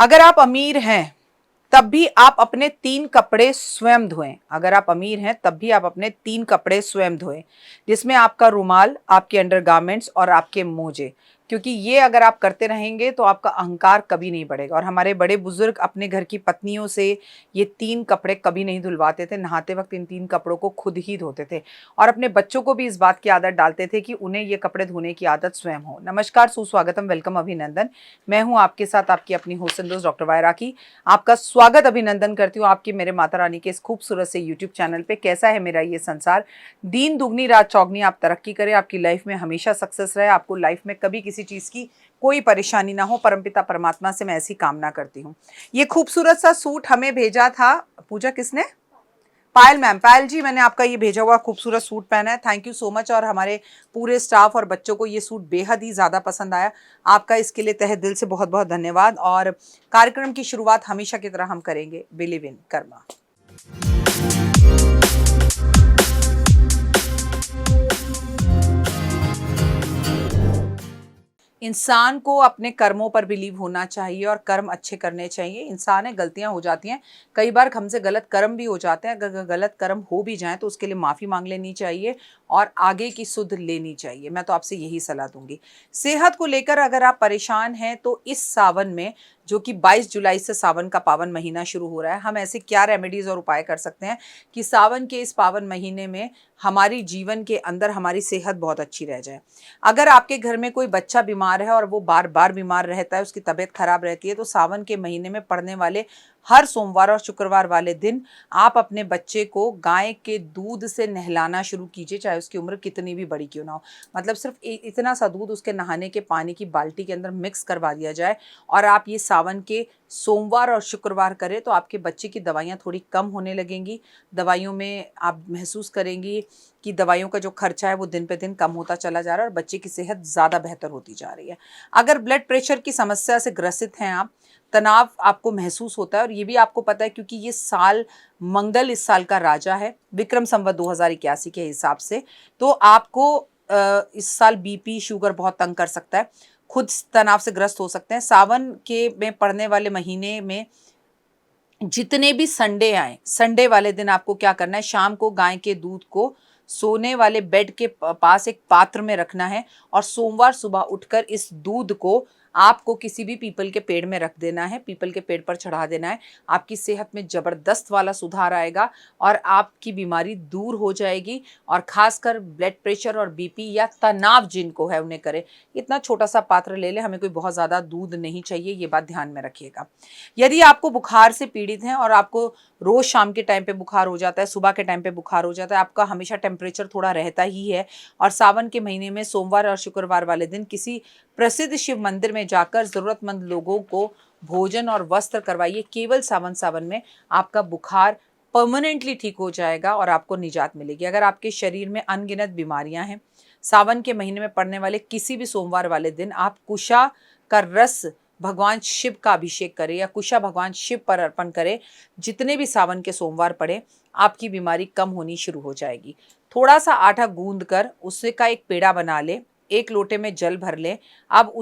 अगर आप अमीर हैं तब भी आप अपने 3 कपड़े स्वयं धोएं। अगर आप अमीर हैं तब भी आप अपने 3 कपड़े स्वयं धोएं, जिसमें आपका रुमाल, आपके अंडरगारमेंट्स और आपके मोजे। क्योंकि ये अगर आप करते रहेंगे तो आपका अहंकार कभी नहीं बढ़ेगा। और हमारे बड़े बुजुर्ग अपने घर की पत्नियों से ये 3 कपड़े कभी नहीं धुलवाते थे। नहाते वक्त इन 3 कपड़ों को खुद ही धोते थे और अपने बच्चों को भी इस बात की आदत डालते थे कि उन्हें ये कपड़े धोने की आदत स्वयं हो। नमस्कार, सुस्वागतम, वेलकम, अभिनंदन। मैं हूं आपके साथ आपकी अपनी होस्ट दोस्त डॉक्टर वायरा की। आपका स्वागत अभिनंदन करती हूँ आपकी मेरे माता रानी के इस खूबसूरत से यूट्यूब चैनल पे। कैसा है मेरा ये संसार? दिन दुगनी रात चौगनी, आप तरक्की करें, आपकी लाइफ में हमेशा सक्सेस रहे, आपको लाइफ में कभी किसी चीज की कोई परेशानी ना हो। परमपिता परमात्मा से मैं ऐसी कामना करती हूँ। ये खूबसूरत सा सूट हमें भेजा था, पूजा किसने? पायल मैम। पायल जी, मैंने आपका ये भेजा हुआ खूबसूरत सूट पहना है, थैंक यू सो मच। और हमारे पूरे स्टाफ और बच्चों को ये सूट बेहद ही ज़्यादा पसंद आया। आपका इसके लिए तहे दिल से बहुत बहुत धन्यवाद। और कार्यक्रम की शुरुआत हमेशा की तरह हम करेंगे बिलीव इन कर्मा। इंसान को अपने कर्मों पर बिलीव होना चाहिए और कर्म अच्छे करने चाहिए। इंसान है, गलतियां हो जाती हैं, कई बार हमसे गलत कर्म भी हो जाते हैं। अगर गलत कर्म हो भी जाएं तो उसके लिए माफ़ी मांग लेनी चाहिए और आगे की सुध लेनी चाहिए। मैं तो आपसे यही सलाह दूंगी। सेहत को लेकर अगर आप परेशान हैं तो इस सावन में, जो कि 22 जुलाई से सावन का पावन महीना शुरू हो रहा है, हम ऐसे क्या रेमेडीज और उपाय कर सकते हैं कि सावन के इस पावन महीने में हमारी जीवन के अंदर हमारी सेहत बहुत अच्छी रह जाए। अगर आपके घर में कोई बच्चा बीमार है और वो बार बार बीमार रहता है, उसकी तबीयत खराब रहती है, तो सावन के महीने में पड़ने वाले हर सोमवार और शुक्रवार वाले दिन आप अपने बच्चे को गाय के दूध से नहलाना शुरू कीजिए, चाहे उसकी उम्र कितनी भी बड़ी क्यों ना हो। मतलब सिर्फ इतना सा दूध उसके नहाने के पानी की बाल्टी के अंदर मिक्स करवा दिया जाए और आप ये सावन के सोमवार और शुक्रवार करें तो आपके बच्चे की दवाइयाँ थोड़ी कम होने लगेंगी। दवाइयों में आप महसूस करेंगी कि दवाइयों का जो खर्चा है वो दिन पे दिन कम होता चला जा रहा है और बच्चे की सेहत ज़्यादा बेहतर होती जा रही है। अगर ब्लड प्रेशर की समस्या से ग्रसित हैं आप, तनाव आपको महसूस होता है, और ये भी आपको पता है क्योंकि ये साल मंगल इस साल का राजा है विक्रम संवत 2081 के हिसाब से, तो आपको इस साल बीपी शुगर बहुत तंग कर सकता है, खुद तनाव से ग्रस्त हो सकते हैं। सावन के में पड़ने वाले महीने में जितने भी संडे आए, संडे वाले दिन आपको क्या करना है, शाम को गाय के दूध को सोने वाले बेड के पास एक पात्र में रखना है और सोमवार सुबह उठकर इस दूध को आपको किसी भी पीपल के पेड़ में रख देना है, पीपल के पेड़ पर चढ़ा देना है। आपकी सेहत में जबरदस्त वाला सुधार आएगा और आपकी बीमारी दूर हो जाएगी। और खासकर ब्लड प्रेशर और बीपी या तनाव जिनको है उन्हें करें। इतना छोटा सा पात्र ले ले, हमें कोई बहुत ज़्यादा दूध नहीं चाहिए, ये बात ध्यान में रखिएगा। यदि आपको बुखार से पीड़ित हैं और आपको रोज शाम के टाइम पे बुखार हो जाता है, सुबह के टाइम पे बुखार हो जाता है, आपका हमेशा टेम्परेचर थोड़ा रहता ही है, और सावन के महीने में सोमवार और शुक्रवार वाले दिन किसी प्रसिद्ध शिव मंदिर में जाकर जरूरतमंद लोगों को भोजन और वस्त्र करवाइए। केवल सावन में आपका बुखार परमानेंटली ठीक हो जाएगा और आपको निजात मिलेगी। अगर आपके शरीर में अनगिनत बीमारियां हैं, सावन के महीने में पड़ने वाले किसी भी सोमवार वाले दिन आप कुशा का रस भगवान शिव का अभिषेक करें या कुशा भगवान शिव पर अर्पण करें। जितने भी सावन के सोमवार पड़े, आपकी बीमारी कम होनी शुरू हो जाएगी। थोड़ा सा आटा गूंद कर उससे का एक पेड़ा बना ले, एक लोटे में जल भर ले। अब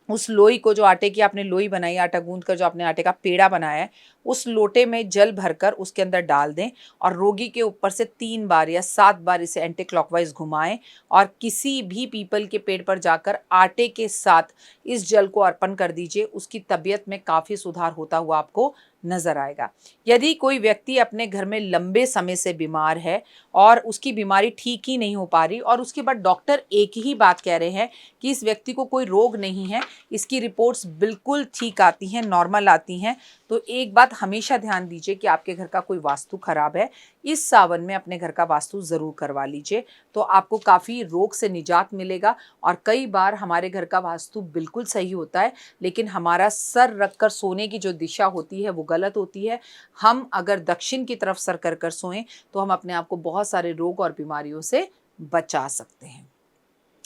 उस लोई को, जो आटे की आपने लोई बनाई, आटा गूंद कर जो आपने आटे का पेड़ा बनाया है, उस लोटे में जल भरकर उसके अंदर डाल दें और रोगी के ऊपर से 3 बार या 7 बार इसे एंटी क्लॉकवाइज घुमाएं और किसी भी पीपल के पेड़ पर जाकर आटे के साथ इस जल को अर्पण कर दीजिए। उसकी तबीयत में काफ़ी सुधार होता हुआ आपको नजर आएगा। यदि कोई व्यक्ति अपने घर में लंबे समय से बीमार है और उसकी बीमारी ठीक ही नहीं हो पा रही और उसके बाद डॉक्टर एक ही बात कह रहे हैं कि इस व्यक्ति को कोई रोग नहीं है, इसकी रिपोर्ट्स बिल्कुल ठीक आती हैं, नॉर्मल आती हैं, तो एक बात हमेशा ध्यान दीजिए कि आपके घर का कोई वास्तु खराब है। इस सावन में अपने घर का वास्तु ज़रूर करवा लीजिए, तो आपको काफ़ी रोग से निजात मिलेगा। और कई बार हमारे घर का वास्तु बिल्कुल सही होता है, लेकिन हमारा सर रखकर सोने की जो दिशा होती है वो गलत होती है। हम अगर दक्षिण की तरफ सर कर कर सोएं तो हम अपने आप को बहुत सारे रोग और बीमारियों से बचा सकते हैं।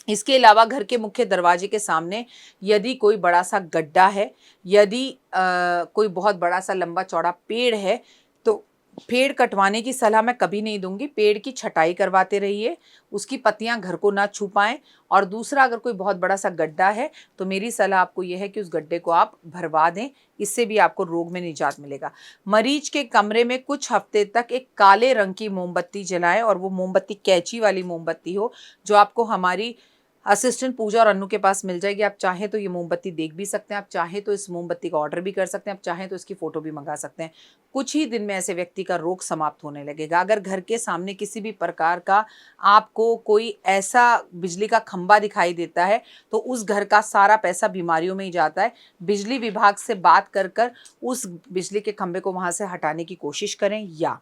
इसके अलावा घर के मुख्य दरवाजे के सामने यदि कोई बड़ा सा गड्ढा है, यदि कोई बहुत बड़ा सा लंबा चौड़ा पेड़ है, तो पेड़ कटवाने की सलाह मैं कभी नहीं दूंगी। पेड़ की छटाई करवाते रहिए, उसकी पत्तियां घर को ना छू पाएं। और दूसरा, अगर कोई बहुत बड़ा सा गड्ढा है तो मेरी सलाह आपको यह है कि उस गड्ढे को आप भरवा दें, इससे भी आपको रोग में निजात मिलेगा। मरीज के कमरे में कुछ हफ्ते तक एक काले रंग की मोमबत्ती जलाएं, और वो मोमबत्ती कैंची वाली मोमबत्ती हो, जो आपको हमारी असिस्टेंट पूजा और अन्नू के पास मिल जाएगी। आप चाहें तो ये मोमबत्ती देख भी सकते हैं, आप चाहें तो इस मोमबत्ती का ऑर्डर भी कर सकते हैं, आप चाहें तो इसकी फ़ोटो भी मंगा सकते हैं। कुछ ही दिन में ऐसे व्यक्ति का रोग समाप्त होने लगेगा। अगर घर के सामने किसी भी प्रकार का आपको कोई ऐसा बिजली का खंभा दिखाई देता है तो उस घर का सारा पैसा बीमारियों में ही जाता है। बिजली विभाग से बात कर कर उस बिजली के खंभे को वहाँ से हटाने की कोशिश करें, या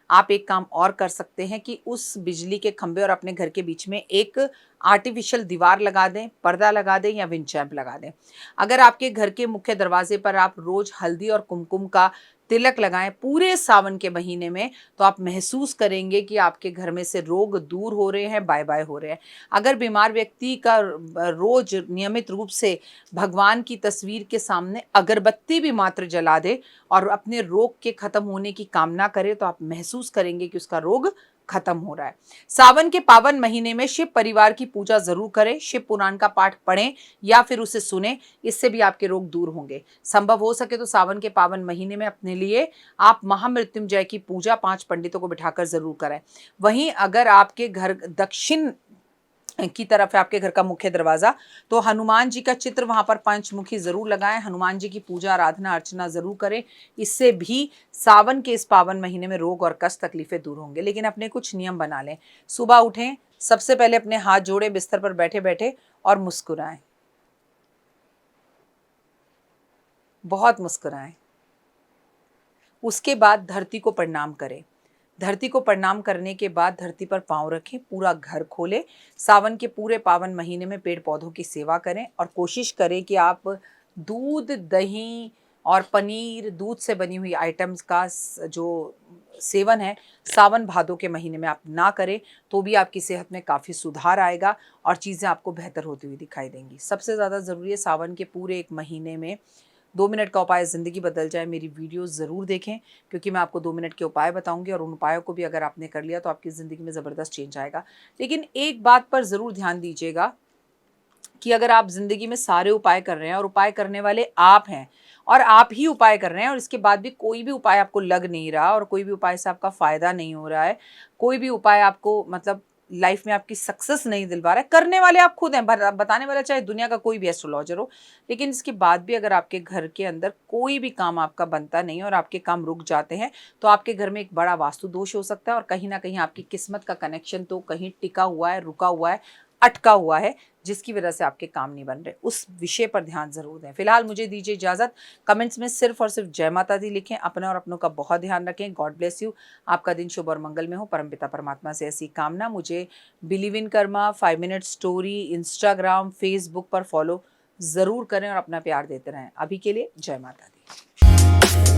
आप एक काम और कर सकते हैं कि उस बिजली के खंभे और अपने घर के बीच में एक आर्टिफिशियल दीवार लगा दें, पर्दा लगा दें या विंड चैम्प लगा दें। अगर आपके घर के मुख्य दरवाजे पर आप रोज हल्दी और कुमकुम का तिलक लगाएं पूरे सावन के महीने में, तो आप महसूस करेंगे कि आपके घर में से रोग दूर हो रहे हैं, बाय बाय हो रहे हैं। अगर बीमार व्यक्ति का रोज नियमित रूप से भगवान की तस्वीर के सामने अगरबत्ती भी मात्र जला दे और अपने रोग के खत्म होने की कामना करे, तो आप महसूस करेंगे कि उसका रोग खत्म हो रहा है। सावन के पावन महीने में शिव परिवार की पूजा जरूर करें, शिव पुराण का पाठ पढ़ें या फिर उसे सुने, इससे भी आपके रोग दूर होंगे। संभव हो सके तो सावन के पावन महीने में अपने लिए आप महामृत्युंजय की पूजा 5 पंडितों को बिठाकर जरूर करें। वहीं अगर आपके घर दक्षिण की तरफ है आपके घर का मुख्य दरवाजा, तो हनुमान जी का चित्र वहां पर पंचमुखी जरूर लगाएं, हनुमान जी की पूजा आराधना अर्चना जरूर करें। इससे भी सावन के इस पावन महीने में रोग और कष्ट तकलीफें दूर होंगे। लेकिन अपने कुछ नियम बना लें। सुबह उठें, सबसे पहले अपने हाथ जोड़े बिस्तर पर बैठे बैठे और मुस्कुराएं, बहुत मुस्कुराएं। उसके बाद धरती को प्रणाम करें। धरती को प्रणाम करने के बाद धरती पर पांव रखें, पूरा घर खोलें। सावन के पूरे पावन महीने में पेड़ पौधों की सेवा करें और कोशिश करें कि आप दूध, दही और पनीर, दूध से बनी हुई आइटम्स का जो सेवन है सावन भादों के महीने में आप ना करें, तो भी आपकी सेहत में काफ़ी सुधार आएगा और चीज़ें आपको बेहतर होती हुई दिखाई देंगी। सबसे ज़्यादा ज़रूरी है सावन के पूरे एक महीने में 2 मिनट का उपाय ज़िंदगी बदल जाए, मेरी वीडियो ज़रूर देखें, क्योंकि मैं आपको 2 मिनट के उपाय बताऊंगी और उन उपायों को भी अगर आपने कर लिया तो आपकी ज़िंदगी में ज़बरदस्त चेंज आएगा। लेकिन एक बात पर ज़रूर ध्यान दीजिएगा कि अगर आप ज़िंदगी में सारे उपाय कर रहे हैं और उपाय करने वाले आप हैं और आप ही उपाय कर रहे हैं और इसके बाद भी कोई भी उपाय आपको लग नहीं रहा और कोई भी उपाय से आपका फ़ायदा नहीं हो रहा है, कोई भी उपाय आपको मतलब लाइफ में आपकी सक्सेस नहीं दिलवा रहा है, करने वाले आप खुद हैं, बताने वाला चाहे दुनिया का कोई भी एस्ट्रोलॉजर हो, लेकिन इसके बाद भी अगर आपके घर के अंदर कोई भी काम आपका बनता नहीं और आपके काम रुक जाते हैं, तो आपके घर में एक बड़ा वास्तु दोष हो सकता है और कहीं ना कहीं आपकी किस्मत का कनेक्शन तो कहीं टिका हुआ है, रुका हुआ है, अटका हुआ है, जिसकी वजह से आपके काम नहीं बन रहे। उस विषय पर ध्यान जरूर दें। फिलहाल मुझे दीजिए इजाजत। कमेंट्स में सिर्फ और सिर्फ जय माता दी लिखें। अपने और अपनों का बहुत ध्यान रखें। God bless you. आपका दिन शुभ और मंगल में हो। परमपिता परमात्मा से ऐसी कामना। मुझे believe in Karma 5 minute story Instagram Facebook पर फॉलो ज़रूर करें और अपना प्यार देते रहें। अभी के लिए जय माता दी।